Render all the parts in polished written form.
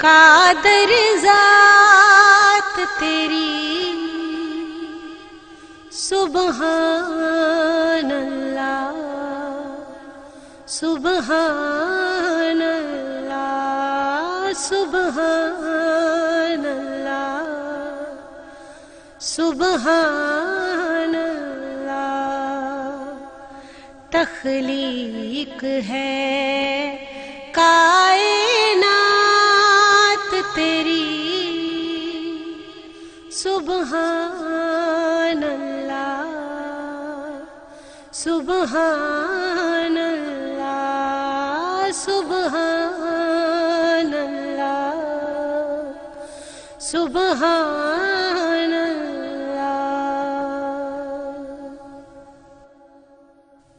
कादर ज़ात तेरी सुबहान अल्लाह, सुबहान अल्लाह, सुबहान अल्लाह, सुबहान अल्लाह। तख्लीक है कायनात तेरी सुबहान अल्लाह, सुबहान अल्लाह, सुबहान अल्लाह, सुबहान अल्लाह।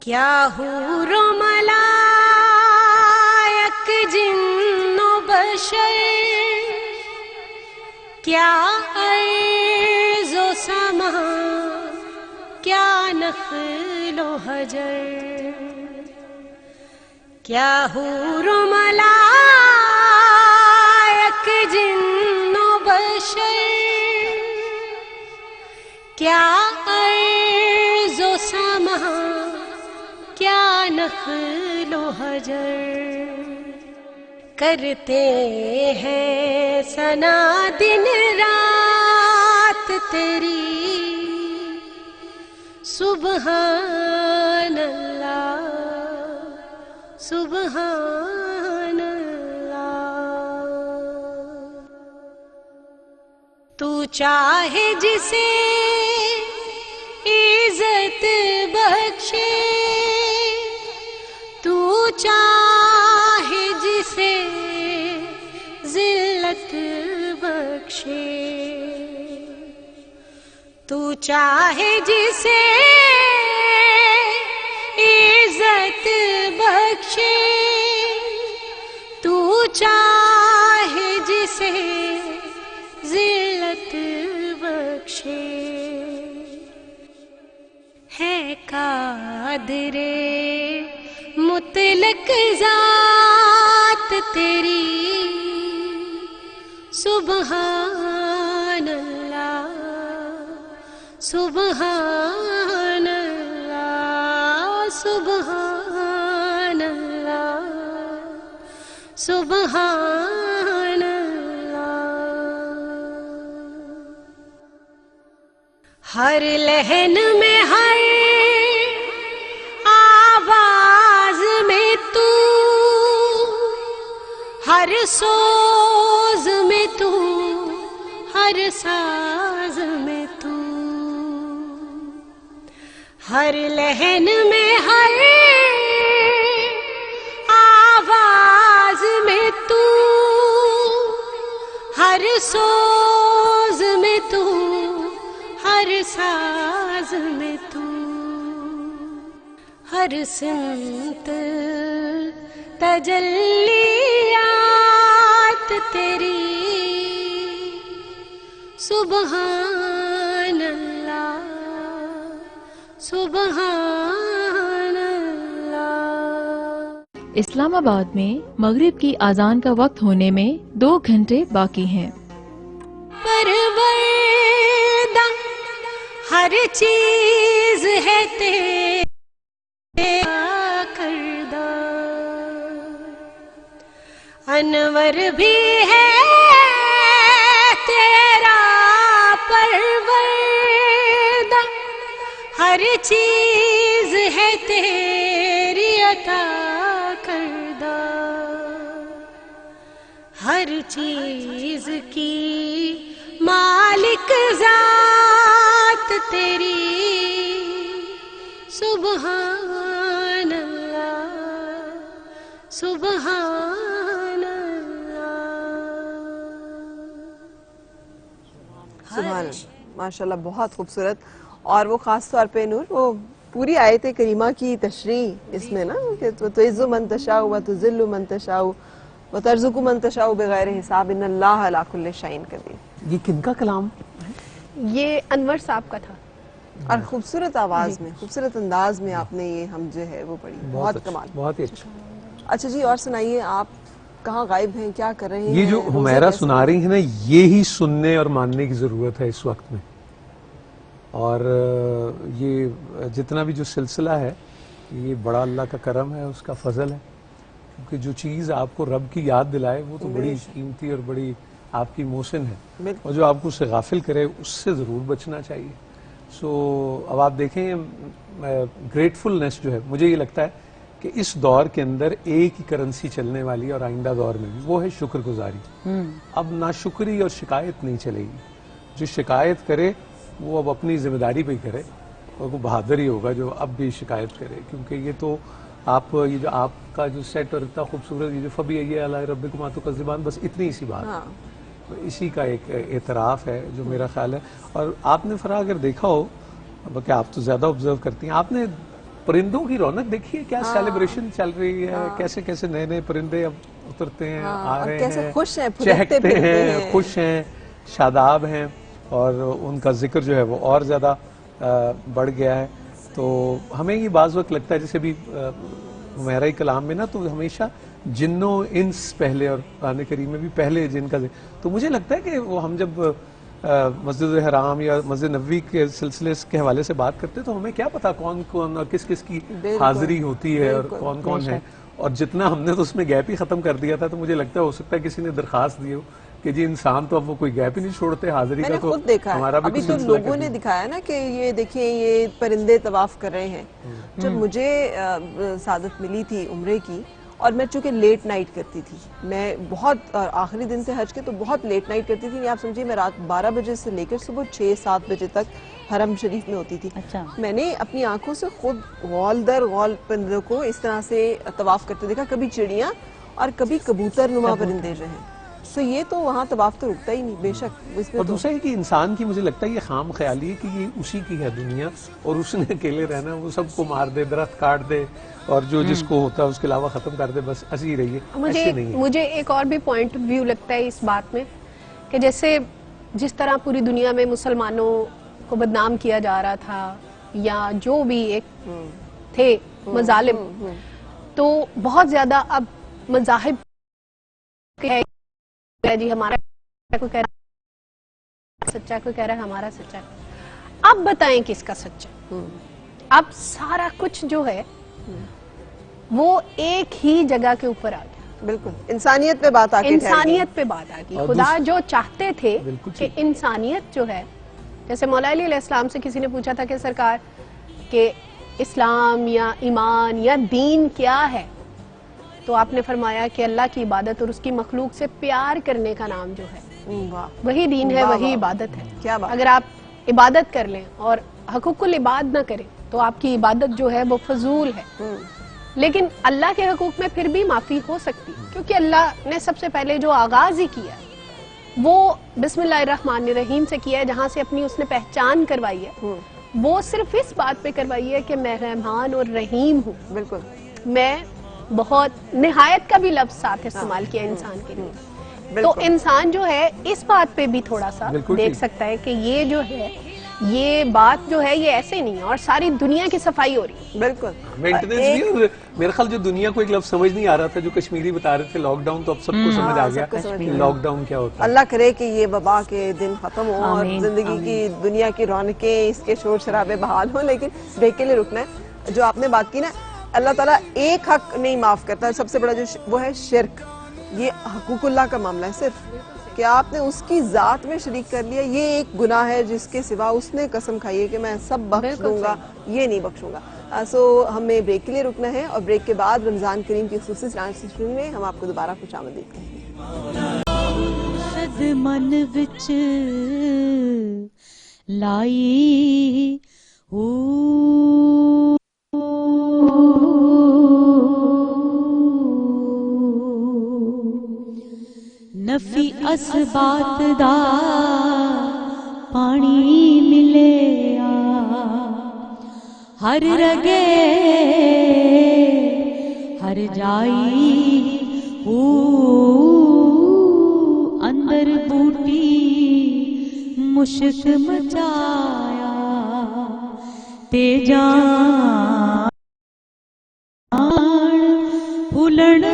क्या हूरो मलायक जिन्नो बशर, क्या अर्ज़ो समा, क्या नख्लो हजर, क्या हूरो मलायक जिन्नो बशर, क्या अर्ज़ो समा, क्या नख्लो हजर। करते हैं सना दिन रात तेरी सुबहान अल्लाह, सुबहान अल्लाह। तू चाहे जिसे इज्जत बख्शे, तू चाहे जिसे जिल्लत बख्शे, तू चाहे जिसे इज्जत बख्शे, तू चाहे जिसे जिल्लत बख्शे। है कादिरे मुतलक ज़ात तेरी सुबहान अल्लाह, सुबहान अल्लाह, सुबहान अल्लाह, सुबहान अल्लाह। हर लहन में हर आवाज में तू, हर सोज में तू, हर साज में तू, हर लहन में हर आवाज में तू, हर सोज में तू, हर साज में तू, हर सिमत तजल्लियात तेरी सुबहान अल्लाह, सुबहान अल्लाह। इस्लामाबाद में मगरिब की आज़ान का वक्त होने में 2 घंटे बाकी हैं। परवरदा हर चीज है तेरा करदा, अनवर भी है तेरा परवरदा, हर चीज है तेरी अता करदा, हर चीज की मालिक ज़ात तेरी सुबहान अल्लाह, सुबहान अल्लाह। सुभान माशाल्लाह, बहुत खूबसूरत। और वो ख़ास तौर पे नूर, वो पूरी आयत करीमा की तशरीह इसमें ना, कि तो इज़्ज़ु मन तशाउ व तुज़िल्लु मन तशाउ व तर्ज़ुक़ु मन तशाउ बिग़ैर हिसाब इन्नल्लाह अला कुल्लि शैइन क़दीर। ये किनका कलाम? ये अनवर साहब का था। और खूबसूरत आवाज़ में, खूबसूरत अंदाज में आपने ये हम जो है वो पढ़ी, बहुत कमाल, बहुत ही अच्छा। अच्छा जी, और सुनाइए आप। कहाँ गायब हैं, क्या कर रहे हैं? ये जो रोज़े हुमैरा कैसे सुना रही है ना, ये ही सुनने और मानने की ज़रूरत है इस वक्त में। और ये जितना भी जो सिलसिला है, ये बड़ा अल्लाह का करम है, उसका फजल है, क्योंकि जो चीज़ आपको रब की याद दिलाए वो तो बड़ी कीमती और बड़ी आपकी मोशन है, और जो आपको उससे गाफिल करे उससे ज़रूर बचना चाहिए। सो अब आप देखें, ग्रेटफुलनेस जो है, मुझे ये लगता है कि इस दौर के अंदर एक ही करेंसी चलने वाली है, और आइंदा दौर में भी, वो है शुक्रगुजारी। अब नाशुक्री और शिकायत नहीं चलेगी। जो शिकायत करे वो अब अपनी जिम्मेदारी पे ही करे, और वो बहादुर ही होगा जो अब भी शिकायत करे, क्योंकि ये तो आप, ये जो आपका जो सेट और इतना खूबसूरत, ये जो फबी है, अला रब्बिकुमा तुकज़्ज़िबान, बस इतनी सी बात, तो इसी का एक एतराफ़ है जो मेरा ख्याल है। और आपने फरा अगर देखा हो, बल्कि आप तो ज़्यादा ऑब्जर्व करती हैं, आपने परिंदों की रौनक देखी है, क्या सेलिब्रेशन चल रही है, कैसे कैसे नए नए परिंदे अब उतरते हैं, आ रहे कैसे हैं, खुश हैं, चहकते हैं, खुश हैं, शादाब हैं, और उनका जिक्र जो है वो और ज़्यादा बढ़ गया है। तो हमें ये बाज़ वक्त लगता है, जैसे भी हुमैरा कलाम में ना, तो हमेशा जिन्नो इंस पहले, और कुरान करीम में भी पहले जिन का जिक्र, तो मुझे लगता है कि वो हम जब मस्जिद हराम या मस्जिद नबवी के सिलसिले के हवाले से बात करते हैं, तो हमें क्या पता कौन कौन और किस किस की हाजिरी होती है और कौन कौन है, और जितना हमने तो उसमें गैप ही खत्म कर दिया था। तो मुझे लगता है हो सकता है किसी ने दरखास्त दी हो कि जी इंसान तो अब वो कोई गैप ही नहीं छोड़ते हाजिरी का, तो खुद देखा हमारा भी अभी कुछ तो सिलसिला लोगों कर ने दो। दिखाया ना कि ये देखिए ये परिंदे तवाफ कर रहे हैं। जब मुझे सादत मिली थी उम्रे की, और मैं चूंकि लेट नाइट करती थी, मैं बहुत आखिरी दिन थे हज के, तो बहुत लेट नाइट करती थी। आप समझिए मैं रात 12 बजे से लेकर सुबह 6-7 बजे तक हरम शरीफ में होती थी। अच्छा। मैंने अपनी आंखों से खुद गौल दर गौल परिंदों को इस तरह से तवाफ करते देखा, कभी चिड़ियाँ और कभी कबूतर नुमा परिंदे जो हैं। तो ये तो वहाँ तवाफ तो रुकता ही नहीं, बेशक इसमें और तो दूसरा है कि इंसान की, मुझे लगता है ये खाम ख्याली है कि ये उसी की है दुनिया, और उसने अकेले रहना, वो सबको मार दे, दरख्त काट दे, और जो जिसको होता है उसके अलावा खत्म कर दे, बस ऐसी ही रहिए। ऐसे नहीं है। मुझे एक और भी पॉइंट ऑफ व्यू लगता है इस बात में, कि जैसे जिस तरह पूरी दुनिया में मुसलमानों को बदनाम किया जा रहा था, या जो भी एक थे मजालिम, तो बहुत ज्यादा अब मजाहिब है जी, हमारा कोई कह रहा है सच्चा, कोई कह रहा है हमारा सच्चा। अब बताएं किसका सच्चा। अब सारा कुछ जो है वो एक ही जगह के ऊपर आ गया। बिल्कुल इंसानियत पे बात आके इंसानियत पे बात आ गई। और खुदा जो चाहते थे बिल्कुल कि इंसानियत जो है, जैसे मौला अली अलैहिस्सलाम से किसी ने पूछा था कि सरकार के इस्लाम या ईमान या दीन क्या है, तो आपने फरमाया कि अल्लाह की इबादत और उसकी मखलूक से प्यार करने का नाम जो है वाह वही दीन है, वाह, वही वाह। इबादत है। क्या बात। अगर आप इबादत कर लें और हकूकुल इबाद ना करें तो आपकी इबादत जो है वो फजूल है। लेकिन अल्लाह के हकूक में फिर भी माफी हो सकती है, क्योंकि अल्लाह ने सबसे पहले जो आगाज ही किया वो बिस्मिल्लाहिर्रहमानिर्रहीम से किया है, जहाँ से अपनी उसने पहचान करवाई है। वो सिर्फ इस बात पे करवाई है कि मैं रहमान और रहीम हूँ। बिल्कुल मैं बहुत निहायत का भी लफ्ज साथ इस्तेमाल किया इंसान के लिए। तो बिल्कुल। इंसान जो है इस बात पे भी थोड़ा सा बिल्कुल देख ठीक। सकता है कि ये जो है, ये बात जो है ये ऐसे नहीं है, और सारी दुनिया की सफाई हो रही है। बिल्कुल मेंटेनेंस भी, और मेरे ख्याल जो दुनिया को एक लफ्ज समझ नहीं आ रहा था, जो कश्मीरी बता रहे थे लॉकडाउन, तो अब सबको समझ आ गया सबको समझ कि गया। लॉकडाउन क्या होता है। अल्लाह करे कि ये वबा के दिन खत्म हो और आमीन, जिंदगी की दुनिया की रौनकें, इसके शोर शराबे बहाल हो। लेकिन ब्रेक के लिए रुकना है। जो आपने बात की ना, अल्लाह ताला एक हक नहीं माफ करता, सबसे बड़ा जो वो है शिर्क। ये हकूकुल्लाह का मामला है सिर्फ कि आपने उसकी जात में शरीक कर लिया, ये एक गुनाह है जिसके सिवा उसने कसम खाई है कि मैं सब बख्श दूंगा, ये नहीं बख्शूंगा। सो हमें ब्रेक के लिए रुकना है, और ब्रेक के बाद रमजान करीम की खुसूसी ट्रांसलेशन में हम आपको दोबारा खुशामदीद कहेंगे। सद मन विच लाई नफी असबात दा पानी मिले हर रगे हर जाई अंदर बूटी मुश्क मचाया ते जान फुलन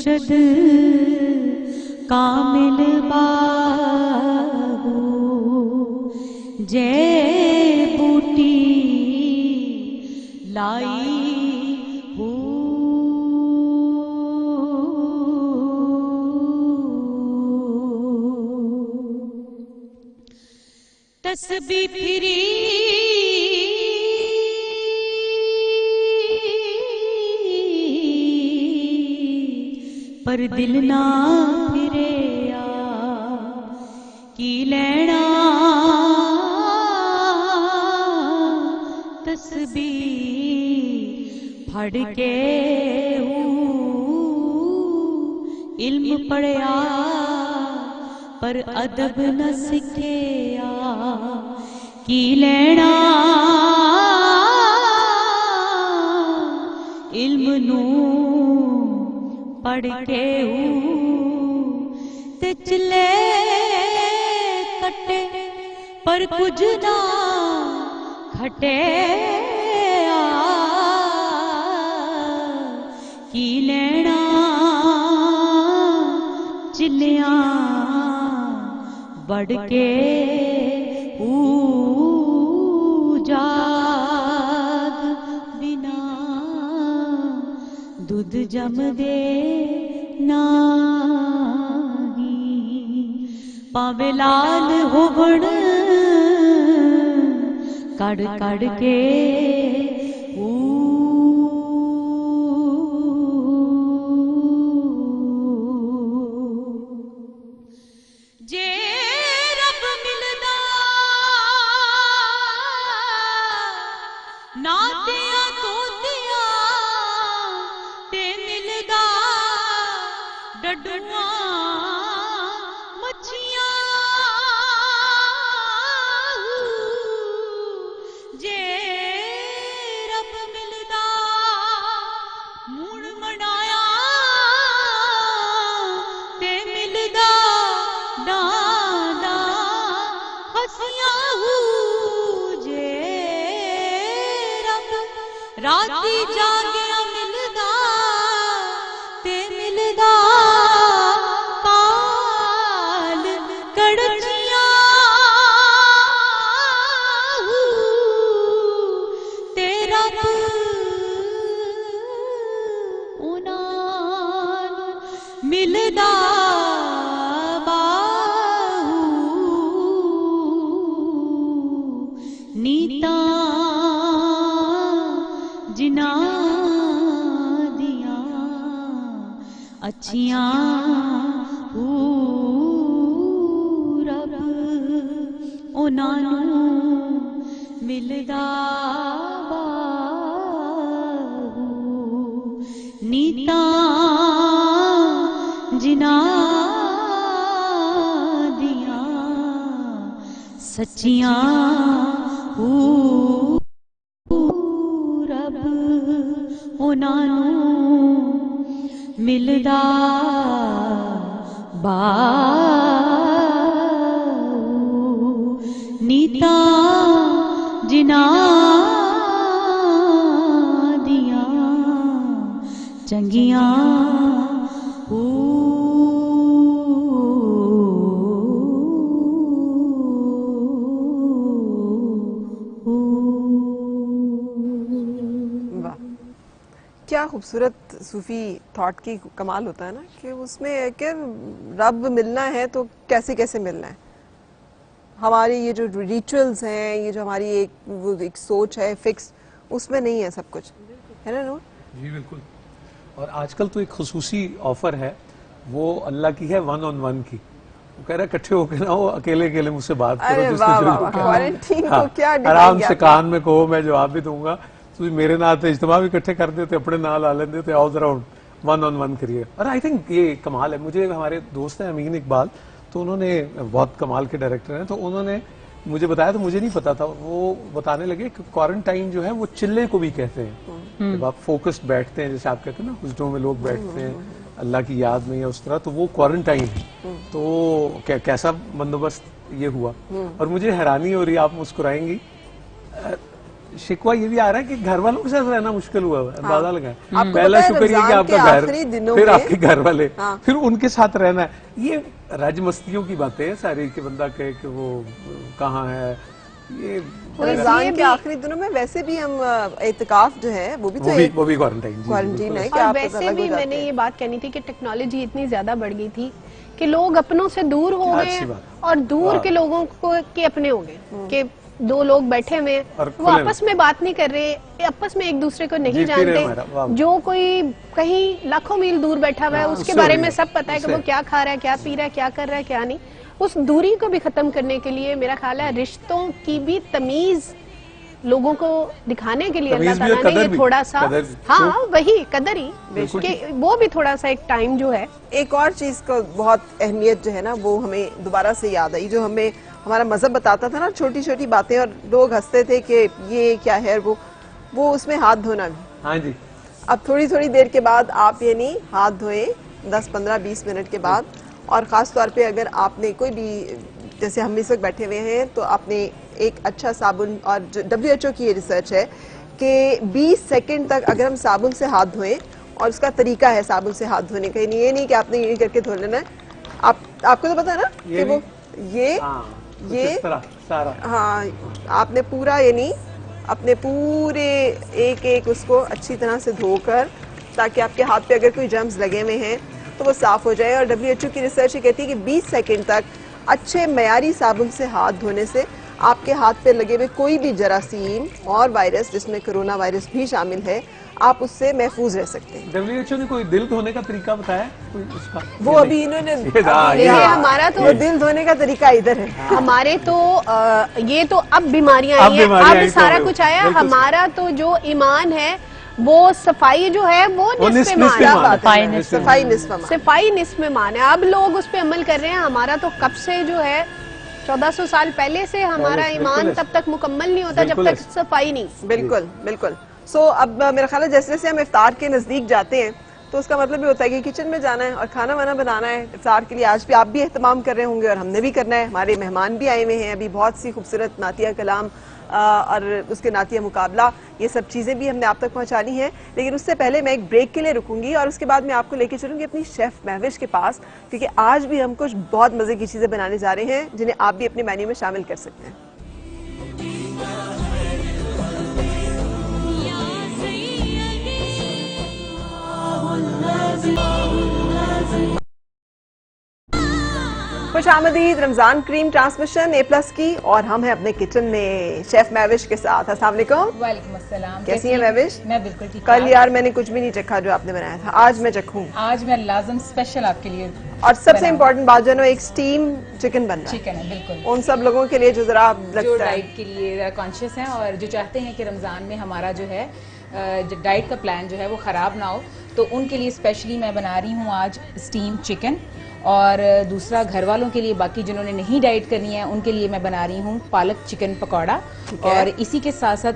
मुर्शद कामिल बाहू जय बूटी लाई हो तस्बी फिरी पर दिल ना फिरे की लेना तस्बी फड़ के इल्म पढ़या पर अदब न सिखया की लेना इल्म नू पढ़ के ते चले कटे पर कुछ ना खटे की लेना चिलिया बढ़ के जाग बिना दूध जम दे नाही पावे लाल होवण कड़ कड़ के जे रब मिलदा नातिया तोतिया ते मिलदा डडुआ मच्छियां जे रब मिलदा मुड़ मनाया ते मिलदा दादा हसियां जे रब राती जागिया मिलदा ते मिलदा पाल कड़चियां ते रब उन्हां नू मिलदा नीता जिना दिया अच्छियां रब उन्हां नू मिलदा नीता जिना दिया सच्चियां रब उन्हां नू मिलदा नीता जिना दिया चंगियां क्या खूबसूरत सूफी थॉट की कमाल होता है ना कि उसमें कि रब मिलना है तो कैसे कैसे मिलना है। हमारे ये जो रिचुअल्स हैं, ये जो हमारी एक सोच है फिक्स, उसमें नहीं है सब कुछ, है ना नूर? जी बिल्कुल। और आजकल तो एक खुसूसी ऑफर है, वो अल्लाह की है 1-on-1 की। वो कह रहा है इकट्ठे होकर ना हो, अकेले अकेले मुझसे बात करो, अरे वाह वाह वाह, क्वारंटीन को क्या आराम से कान में कहो, मैं जवाब भी दूंगा। ਤੁਸੀਂ ਮੇਰੇ ਨਾਲ ਤੇ इज्तिमा भी इकट्ठे कर देते, अपने नाल आ लेंदे ते आओ जरा 1-on-1 करिए। और आई थिंक ये कमाल है। मुझे हमारे दोस्त हैं अमीन इकबाल, तो उन्होंने बहुत कमाल के डायरेक्टर हैं, तो उन्होंने मुझे बताया, तो मुझे नहीं पता था, वो बताने लगे कि क्वारंटाइन जो है वो चिल्ले को भी कहते हैं। जब आप फोकस्ड बैठते हैं, जैसे आप कहते हैं ना हुजरों में लोग बैठते हैं अल्लाह की याद में या उस तरह, तो वो क्वारंटाइन है। तो कैसा बंदोबस्त ये हुआ। और मुझे हैरानी हो रही है, आप मुस्कुराएंगी, शिकवा ये भी आ रहा है कि घर वालों के साथ रहना मुश्किल हुआ है, अंदाजा लगा आपको पहला पता है शुक्र ये कि रमजान आपका के घर, आखिरी दिनों फिर में- आपके घर वाले, हाँ। फिर उनके साथ रहना है। ये राजमस्तियों की बातें हैं सारी, कि बंदा कहे कि वो कहाँ है। ये रमजान के आखिरी दिनों में वैसे भी हम एतकाफ जो है वो भी तो एक वो भी क्वारंटाइन क्वारंटीन है कि और आप वैसे अलग हो भी जाते मैंने हैं। ये बात कहनी थी कि टेक्नोलॉजी इतनी ज्यादा बढ़ गई थी कि लोग अपनों से दूर हो क्या गए अच्छी बात। और दूर वाह। के लोगों को के अपने हो गए कि दो लोग बैठे हुए हैं, और वो खुले आपस में बात नहीं कर रहे, आपस में एक दूसरे को नहीं जीती रहे हमारा, जानते। वाह। जो कोई कहीं लाखों मील दूर बैठा हुआ है हाँ, उसके उससे बारे हो में गया, सब पता है कि उससे। वो क्या खा रहा है, क्या पी रहा है, क्या कर रहा है, क्या नहीं। उस दूरी को भी खत्म करने के लिए मेरा ख्याल है रिश्तों की भी तमीज लोगों को दिखाने के लिए तमीज अल्लाह भी और ताला ने कदर ये भी, थोड़ा सा, कदर। हाँ वही कदर ही बिल्कुल कि वो भी थोड़ा सा एक टाइम जो है। एक और चीज को बहुत अहमियत जो है ना वो हमें दोबारा से याद आई, जो हमें हमारा मजहब बताता था ना, छोटी छोटी बातें, और लोग हंसते थे कि ये क्या है, वो उसमें हाथ धोना भी। हाँ जी, अब थोड़ी थोड़ी देर के बाद आप यानी हाथ धोएं 10, 15, 20 मिनट के बाद, और ख़ास तौर पे अगर आपने कोई भी, जैसे हम इस वक्त बैठे हुए हैं, तो आपने एक अच्छा साबुन, और जो WHO की ये रिसर्च है कि 20 सेकंड तक अगर हम साबुन से हाथ धोएं, और उसका तरीका है साबुन से हाथ धोने का, ये नहीं कि आपने ये करके धो लेना है। आपको तो पता है ना ये कि वो ये हाँ, कुछ ये इस तरह सारा। हाँ, आपने पूरा यानी अपने पूरे एक एक उसको अच्छी तरह से धोकर, ताकि आपके हाथ पे अगर कोई जर्म्स लगे हुए हैं तो वो साफ हो जाए। और WHO की रिसर्च ये कहती है कि 20 सेकंड तक अच्छे मयारी साबुन से हाथ धोने से आपके हाथ पे लगे हुए कोई भी जरासीम और वायरस, जिसमें कोरोना वायरस भी शामिल है, आप उससे महफूज रह सकते हैं। WHO ने कोई दिल धोने का तरीका बताया कोई उसका? वो ये अभी नहीं। इन्होंने ये हमारा तो वो दिल धोने का तरीका इधर है। हमारे तो ये तो अब बीमारियां अब आई हैं, बीमारियां आई अब तो सारा वो, कुछ आया। बिल्कुल हमारा तो जो ईमान है वो सफाई जो है वो निस्फ निस्फ ईमान ईमान। क्या है। बात सफाई है, निस्फ सफाई निस्फ ईमान। सफाई निस्फ ईमान है। अब लोग उस पे अमल कर रहे हैं। हमारा तो कब से जो है 1400 साल पहले से हमारा बिल्कुल ईमान ऐसा। तब तक मुकम्मल नहीं होता जब बिल्कुल तक सफाई नहीं। बिल्कुल बिल्कुल। सो अब मेरा ख्याल है जैसे जैसे हम इफ्तार के नज़दीक जाते हैं तो उसका मतलब ये होता है कि किचन में जाना है और खाना वाना बनाना है इफ्तार के लिए। आज भी आप भी एहतमाम कर रहे होंगे और हमने भी करना है। हमारे मेहमान भी आए हुए हैं, अभी बहुत सी खूबसूरत नातिया कलाम और उसके नातिया मुकाबला, ये सब चीज़ें भी हमने आप तक पहुंचानी है। लेकिन उससे पहले मैं एक ब्रेक के लिए रुकूंगी और उसके बाद मैं आपको लेके चलूंगी अपनी शेफ़ महविश के पास, क्योंकि आज भी हम कुछ बहुत मज़े की चीज़ें बनाने जा रहे हैं जिन्हें आप भी अपने मेन्यू में शामिल कर सकते हैं। खुश आमदीद रमजान क्रीम ट्रांसमिशन A+ की, और हम हैं अपने किचन में शेफ महविश के साथ। अस्सलाम वालेकुम। वालेकुम अस्सलाम। कैसी है महविश? मैं बिल्कुल ठीक। कल यार मैंने कुछ भी नहीं चखा जो आपने बनाया था, आज मैं चखूं। आज मैं लाजम स्पेशल आपके लिए और सबसे इम्पोर्टेंट बात जो है ना, एक स्टीम चिकन बन रहा है चिकन है, बिल्कुल उन सब लोगों के लिए जो जरा जो लगता है डाइट के लिए कॉन्शियस हैं और जो चाहते हैं कि रमज़ान में हमारा जो है डाइट का प्लान जो है वो ख़राब ना हो, तो उनके लिए स्पेशली मैं बना रही हूँ आज स्टीम चिकन। और दूसरा घर वालों के लिए, बाकी जिन्होंने नहीं डाइट करनी है उनके लिए मैं बना रही हूँ पालक चिकन पकौड़ा, और इसी के साथ साथ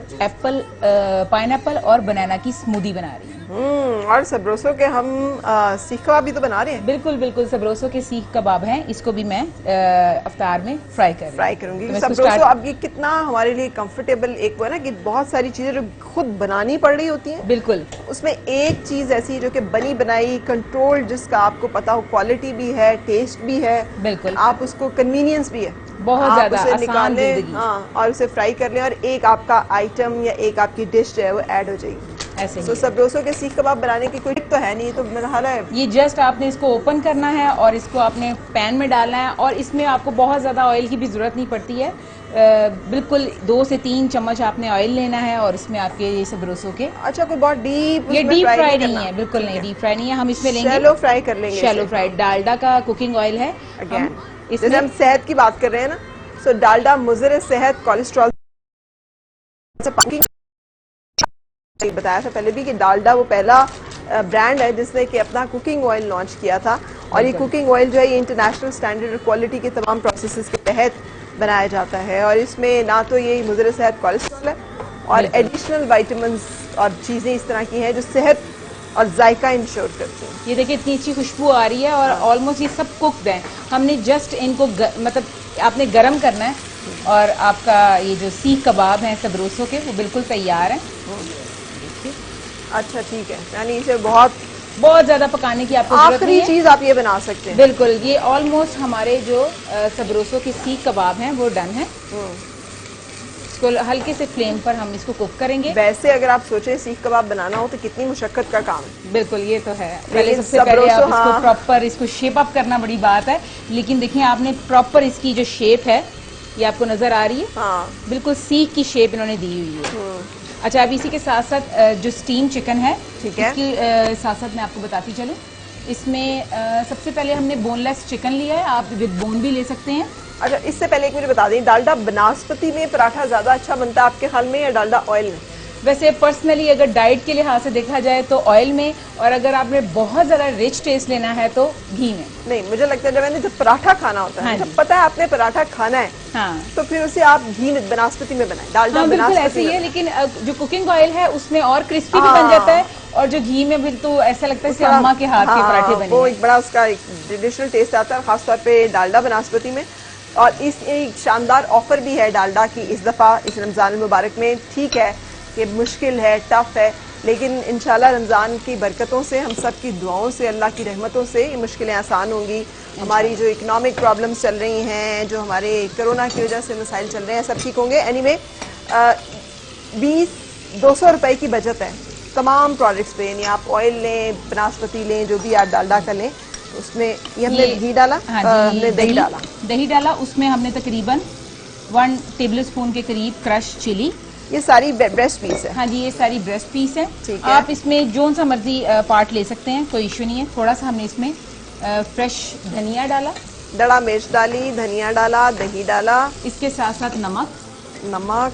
पाइनएप्पल और बनाना की स्मूदी बना रही हूँ। और सबरोसो के हम सीख कबाब भी तो बना रहे हैं, बिल्कुल बिल्कुल, सबरोसो के सीख कबाब हैं, इसको भी मैं अफ्तार में फ्राई कर रही हूँ। फ्राई करूंगी। तो मैं इसको सबरोसो start- अब ये कितना हमारे लिए कंफर्टेबल एक वो है ना कि बहुत सारी चीजें जो खुद बनानी पड़ रही होती हैं, बिल्कुल उसमें एक चीज ऐसी जो कि बनी बनाई कंट्रोल, जिसका आपको पता हो क्वालिटी भी है, टेस्ट भी है, बिल्कुल आप उसको कन्वीनियंस भी है, बहुत आप ज्यादा उसे आसान निकालें, जिंदगी। हाँ, और उसे फ्राई कर लें और एक आपका आइटम या एक आपकी डिश जो है वो ऐड हो जाएगी। ऐसे ही तो है। सबरोसो के सीख कबाब बनाने की कोई ट्रिक तो है नहीं, तो मेरा ख्याल है ये जस्ट आपने इसको ओपन करना है और इसको आपने पैन में डालना है, और इसमें आपको बहुत ज़्यादा ऑयल की भी ज़रूरत नहीं पड़ती है। बिल्कुल 2 से 3 चम्मच आपने ऑयल लेना है और इसमें आपके ये सबरोसो के, अच्छा कोई बहुत डीप ये डीप फ्राई नहीं है, बिल्कुल नहीं डीप फ्राई नहीं है। हम इसमें लेंगे शैलो फ्राई कर लेंगे, शैलो फ्राई, डालडा का कुकिंग ऑयल है। अगेन हम जैसे इसमें हम सेहत की बात कर रहे हैं ना, सो डालडा मुज़र सेहत, कोलेस्ट्रॉल से बताया था पहले भी कि डालडा वो पहला ब्रांड है जिसने कि अपना कुकिंग ऑयल लॉन्च किया था, और ये कुकिंग ऑयल जो है ये इंटरनेशनल स्टैंडर्ड और क्वालिटी के तमाम प्रोसेसेस के तहत बनाया जाता है, और इसमें ना तो ये मुज़र सेहत कोलेस्ट्रॉल है और एडिशनल विटामिन्स और चीज़ें इस तरह की हैं जो सेहत और जायका इंश्योर करती हैं। ये देखिए इतनी अच्छी खुशबू आ रही है और ऑलमोस्ट ये सब कुक्ड हैं। हमने जस्ट इनको मतलब आपने गरम करना है, और आपका ये जो सीख कबाब हैं सबरोसो के, वो बिल्कुल तैयार हैं। अच्छा ठीक है, यानी इसे बहुत बहुत ज्यादा पकाने की आपको जरूरत नहीं आखिरी है। चीज आप ये बना सकते हैं। बिल्कुल, ये ऑलमोस्ट हमारे जो सबरोसो के सीख कबाब हैं वो डन है। इसको हल्के से फ्लेम पर हम इसको कुक करेंगे। वैसे अगर आप सोचें सीख कबाब बनाना हो तो कितनी मुशक्कत का काम है। बिल्कुल, ये तो है। पहले सबसे पहले सबरोसो, आप इसको हाँ। प्रॉपर इसको शेप अप करना बड़ी बात है, लेकिन देखिए आपने प्रॉपर इसकी जो शेप है ये आपको नजर आ रही है। हाँ। बिल्कुल सीख की शेप इन्होंने दी हुई है। अच्छा, अब इसी के साथ साथ जो स्टीम चिकन है, ठीक है। इसके साथ साथ मैं आपको बताती चलूं, इसमें सबसे पहले हमने बोनलेस चिकन लिया है, आप विद बोन भी ले सकते हैं। अच्छा, इससे पहले एक मुझे बता दें, डालडा बनास्पति में पराठा ज्यादा अच्छा बनता है आपके ख्याल में या डालडा ऑयल में? वैसे पर्सनली अगर डाइट के लिहाज से देखा जाए तो ऑयल में, और अगर आपने बहुत ज़्यादा रिच टेस्ट लेना है तो घी में। नहीं, मुझे लगता है जब पराठा खाना होता है, हाँ जब जी। पता है आपने पराठा खाना है, हाँ तो फिर उसे आप घी में बनास्पति में बनाएं, डालडा हाँ, बिल्कुल ऐसे बनास्पति ही है, में। लेकिन जो कुकिंग ऑयल है उसमें और क्रिस्पी भी हाँ। बन जाता है, और जो घी में भी तो ऐसा लगता है जैसे थोड़ा- अम्मा के हाथ के हाँ, पराठे बने वो हैं। एक बड़ा उसका एक ट्रेडिशनल टेस्ट आता है, खासतौर पे डालडा बनास्पति में। और इस एक शानदार ऑफर भी है डालडा की इस दफा इस रमजान मुबारक में। ठीक है कि मुश्किल है, टफ है, लेकिन इंशाल्लाह रमजान की बरकतों से, हम सब की दुआओं से, अल्लाह की रहमतों से ये मुश्किलें आसान होंगी। हमारी जो इकोनॉमिक प्रॉब्लम्स चल रही हैं, जो हमारे कोरोना की वजह से मसाइल चल रहे हैं, सब ठीक होंगे। एनीवे 200 रुपए की बचत है तमाम प्रोडक्ट्स पे, यानी आप ऑयल लें, बनास्पति लें, जो भी आप डालडा का लें, उसमें ये हमने घी डाला, हाँ जी, हमने दही डाला। दही डाला, उसमें हमने तकरीबन 1 टेबल स्पून के करीब क्रश चिली। ये सारी ब्रेस्ट पीस है। हाँ जी, ये सारी ब्रेस्ट पीस है। ठीक है। आप इसमें जो सा मर्जी पार्ट ले सकते हैं, कोई इशू नहीं है। थोड़ा सा हमने इसमें फ्रेश धनिया डाला, दड़ा मिर्च डाली, धनिया डाला, दही डाला, इसके साथ साथ नमक।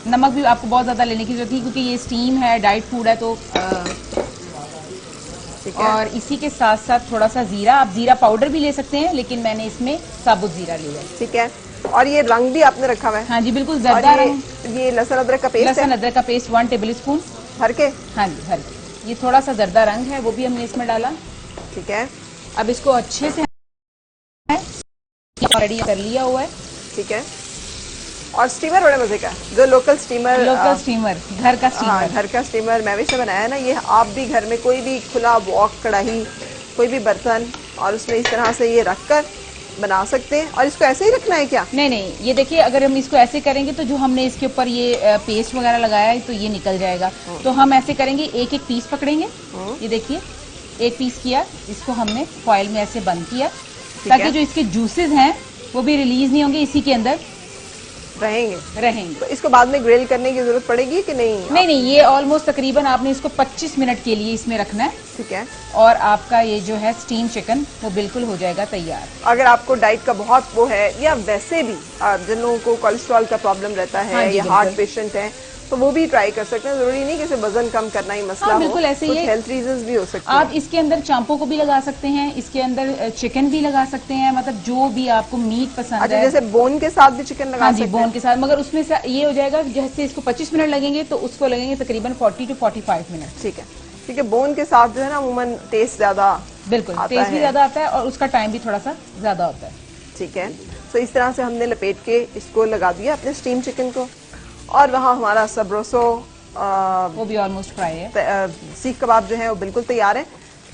नमक भी आपको बहुत ज़्यादा लेने की जरूरत नहीं, क्योंकि ये स्टीम है, डाइट फूड है, तो ठीक है। और इसी के साथ साथ थोड़ा सा जीरा, आप जीरा पाउडर भी ले सकते हैं, लेकिन मैंने इसमें साबुत जीरा लिया है। ठीक है। और ये रंग भी आपने रखा हुआ है? हाँ जी, बिल्कुल और जर्दा रंग। ये लहसुन अदरक का पेस्ट लहसुन है अदरक का पेस्ट 1 टेबल स्पून। भर के? हाँ जी, भर के। ये थोड़ा सा जर्दा रंग है, वो भी हमने इसमें डाला। ठीक है। अब इसको अच्छे से रेडी कर लिया हुआ है। ठीक है। और स्टीमर बड़े मजे का है, जो लोकल स्टीमर, लोकल स्टीमर, घर का हाँ, स्टीमर। घर का स्टीमर मैवी से बनाया ना, ये आप भी घर में कोई भी खुला वॉक कढ़ाई, कोई भी बर्तन, और उसमें इस तरह से ये रखकर बना सकते हैं। और इसको ऐसे ही रखना है क्या? नहीं नहीं, ये देखिए, अगर हम इसको ऐसे करेंगे तो जो हमने इसके ऊपर ये पेस्ट वगैरह लगाया है तो ये निकल जाएगा। तो हम ऐसे करेंगे, एक एक पीस पकड़ेंगे। ये देखिए, एक पीस किया, इसको हमने फॉइल में ऐसे बंद किया, ताकि जो इसके जूसेस हैं वो भी रिलीज नहीं होंगे, इसी के अंदर रहेंगे। तो इसको बाद में ग्रिल करने की जरूरत पड़ेगी कि नहीं? नहीं नहीं, ये ऑलमोस्ट तकरीबन आपने इसको 25 मिनट के लिए इसमें रखना है। ठीक है। और आपका ये जो है स्टीम चिकन वो बिल्कुल हो जाएगा तैयार। अगर आपको डाइट का बहुत वो है, या वैसे भी जिन लोगों को कोलेस्ट्रॉल का प्रॉब्लम रहता है, हाँ जी, या हार्ट पेशेंट है, तो वो भी ट्राई कर सकते हैं। जरूरी नहीं कि सिर्फ वजन कम करना ही मसला हाँ, हो, बिल्कुल ऐसे ही कुछ है। हेल्थ रीजंस भी हो सकते हैं। आप इसके अंदर चांपों को भी लगा सकते हैं, इसके अंदर चिकन भी लगा सकते हैं, मतलब जो भी आपको मीट पसंद अच्छा, है। जैसे बोन के साथ भी चिकन लगा हाँ जी, सकते बोन हैं? के साथ, मगर उसमें से ये हो जाएगा जैसे इसको 25 मिनट लगेंगे तो उसको लगेंगे तकरीबन 40 to 45 मिनट। ठीक है, क्योंकि बोन के साथ जो है ना अमूमन टेस्ट ज्यादा बिल्कुल, आता टेस्ट भी है। ज्यादा आता है और उसका टाइम भी थोड़ा सा ज्यादा होता है। ठीक है। तो इस तरह से हमने लपेट के इसको लगा दिया अपने स्टीम चिकन को, और वहाँ हमारा सबरोसो वो भी ऑलमोस्ट फ्राई है। सीख कबाब जो है वो बिल्कुल तैयार है।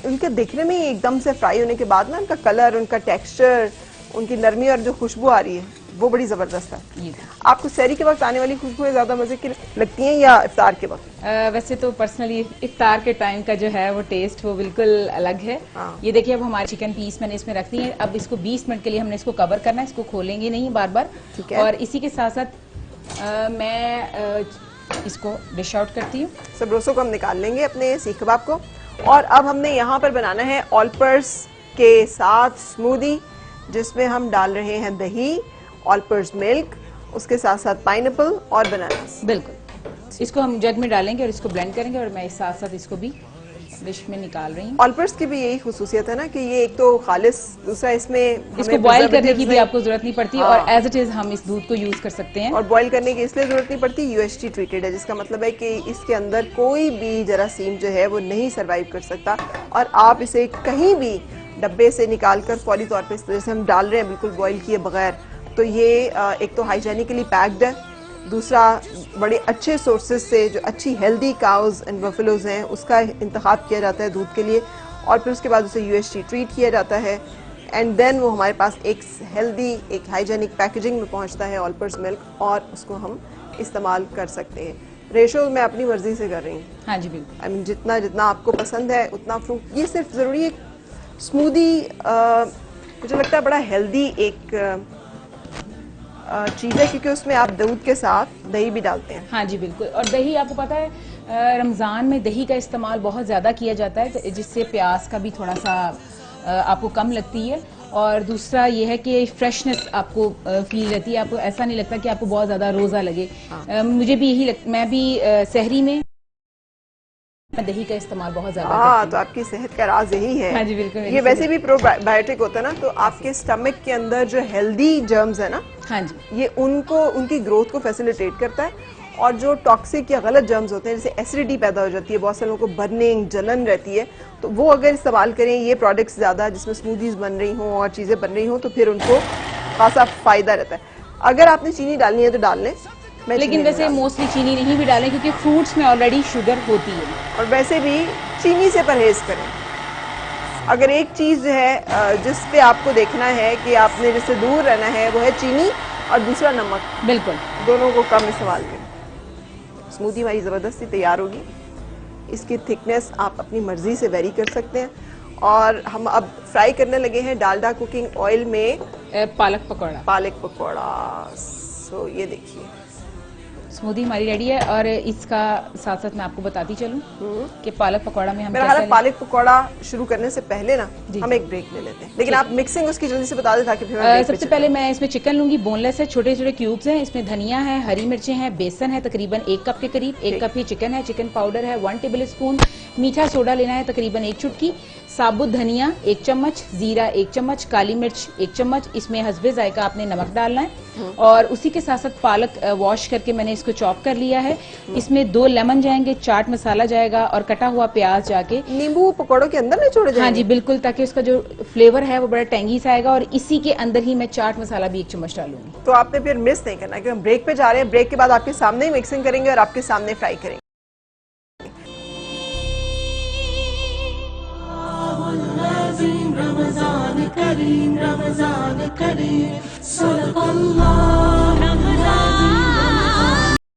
उनके दिखने में ही एकदम से फ्राई होने के बाद ना, उनका कलर, उनका टेक्सचर, उनकी नरमी और जो खुशबू आ रही है वो बड़ी जबरदस्त है। ये आपको सहरी के वक्त आने वाली खुशबुएं ज्यादा मजे की लगती हैं या इफ्तार के वक्त? वैसे तो पर्सनली इफ्तार के टाइम का जो है वो टेस्ट वो बिल्कुल अलग है। हाँ। ये देखिए, अब हमारे चिकन पीस मैंने इसमें रख दी है। अब इसको 20 मिनट के लिए हमने इसको कवर करना है, इसको खोलेंगे नहीं बार बार। ठीक है। और इसी के साथ साथ मैं इसको डिश आउट करती हूँ। सबरोसो को हम निकाल लेंगे अपने सीख कबाब को। और अब हमने यहाँ पर बनाना है ऑल पर्स के साथ स्मूदी, जिसमें हम डाल रहे हैं दही, ऑल पर्स मिल्क, उसके साथ साथ पाइनएप्पल और बनाना। बिल्कुल, इसको हम जग में डालेंगे और इसको ब्लेंड करेंगे, और मैं इस साथ साथ इसको भी डिश में निकाल रही हूँ। ऑलपर्स की भी यही खुसूसियत है ना कि ये एक तो खालिस, दूसरा इसमें इसको हमें बॉईल करने की preservatives भी नहीं- आपको जरूरत नहीं पड़ती, हाँ। और एज इट इज हम इस दूध को यूज कर सकते हैं। और बॉईल करने की इसलिए जरूरत नहीं पड़ती, यूएसटी ट्रीटेड है, जिसका मतलब है कि इसके अंदर कोई भी जरासीम जो है वो नहीं सरवाइव कर सकता। और आप इसे कहीं भी डब्बे से निकाल कर फौरी तौर पर, जैसे हम डाल रहे हैं बिल्कुल बॉईल किए बगैर, तो ये एक तो हाइजेनिकली पैक्ड है, दूसरा बड़े अच्छे सोर्सेज से जो अच्छी हेल्दी काउज एंड बफेलोज हैं उसका इंतखाब किया जाता है दूध के लिए, और फिर उसके बाद उसे यूएसटी ट्रीट किया जाता है, एंड देन वो हमारे पास एक हेल्दी एक हाइजेनिक पैकेजिंग में पहुंचता है ऑल पर्पस मिल्क, और उसको हम इस्तेमाल कर सकते हैं। रेशो मैं अपनी मर्जी से कर रही हूँ। हाँ जी बिल्कुल। आई मीन जितना जितना आपको पसंद है उतना फ्रूट, ये सिर्फ ज़रूरी है स्मूदी मुझे लगता है बड़ा हेल्दी एक चीज़ है, क्योंकि उसमें आप दूध के साथ दही भी डालते हैं। हाँ जी बिल्कुल। और दही आपको पता है रमज़ान में दही का इस्तेमाल बहुत ज़्यादा किया जाता है, जिससे प्यास का भी थोड़ा सा आपको कम लगती है, और दूसरा ये है कि फ्रेशनेस आपको फील रहती है, आपको ऐसा नहीं लगता कि आपको बहुत ज़्यादा रोज़ा लगे। मुझे भी यही मैं भी सहरी में दही का इस्तेमाल बहुत ज्यादा करती हूँ। तो आपकी सेहत का राज यही है। हाँ जी बिल्कुल। ये वैसे भी प्रोबायोटिक होता है ना, तो आपके स्टमक के अंदर जो हेल्दी जर्म्स है ना, हाँ जी, ये उनको उनकी ग्रोथ को फैसिलिटेट करता है, और जो टॉक्सिक या गलत जर्म्स होते हैं जैसे एसिडिटी पैदा हो जाती है, बहुत से लोगों को बर्निंग जलन रहती है, तो वो अगर इस्तेमाल करें ये प्रोडक्ट्स ज़्यादा जिसमें स्मूदीज बन रही हों और चीज़ें बन रही हों, तो फिर उनको खासा फ़ायदा रहता है। अगर आपने चीनी डालनी है तो डाल लें, लेकिन वैसे मोस्टली चीनी नहीं भी डालें, क्योंकि फ्रूट्स में ऑलरेडी शुगर होती है, और वैसे भी चीनी से परहेज करें। अगर एक चीज़ है जिस पे आपको देखना है कि आपने जिससे दूर रहना है वो है चीनी, और दूसरा नमक। बिल्कुल, दोनों को कम इस्तेमाल करें। स्मूदी हमारी ज़बरदस्ती तैयार होगी। इसकी थिकनेस आप अपनी मर्जी से वेरी कर सकते हैं, और हम अब फ्राई करने लगे हैं डालडा कुकिंग ऑयल में पालक पकौड़ा। पालक पकौड़ा। सो ये देखिए स्मूदी हमारी रेडी है, और इसका साथ साथ मैं आपको बताती चलूं कि पालक पकौड़ा में हम मेरा क्या ख्याल है पालक पकौड़ा शुरू करने से पहले ना जी, हम एक ब्रेक ले लेते हैं, लेकिन आप मिक्सिंग उसकी जल्दी से बता दें ताकि फिर मैं सबसे पहले मैं इसमें चिकन लूंगी, बोनलेस है, छोटे छोटे क्यूब्स हैं, इसमें धनिया है, हरी मिर्चें हैं, बेसन है तकरीबन 1 कप के करीब, 1 कप ही चिकन है, चिकन पाउडर है 1 टेबल स्पून, मीठा सोडा लेना है तकरीबन 1 चुटकी, साबुत धनिया 1 चम्मच, जीरा 1 चम्मच, काली मिर्च 1 चम्मच, इसमें हस्बे जायका आपने नमक डालना है, और उसी के साथ साथ पालक वॉश करके मैंने इसको चॉप कर लिया है, इसमें 2 लेमन जाएंगे, चाट मसाला जाएगा, और कटा हुआ प्याज जाके। नींबू पकौड़ों के अंदर नहीं छोड़े जाएंगे? हाँ जी बिल्कुल, ताकि उसका जो फ्लेवर है वो बड़ा टेंगी सा आएगा, और इसी के अंदर ही मैं चाट मसाला भी 1 चम्मच डालूंगी। तो आपने फिर मिस नहीं करना, क्योंकि हम ब्रेक पे जा रहे हैं। ब्रेक के बाद आपके सामने ही मिक्सिंग करेंगे और आपके सामने फ्राई करेंगे। रमजान करीम, रमजान करीम, सल्लल्लाहु रमजान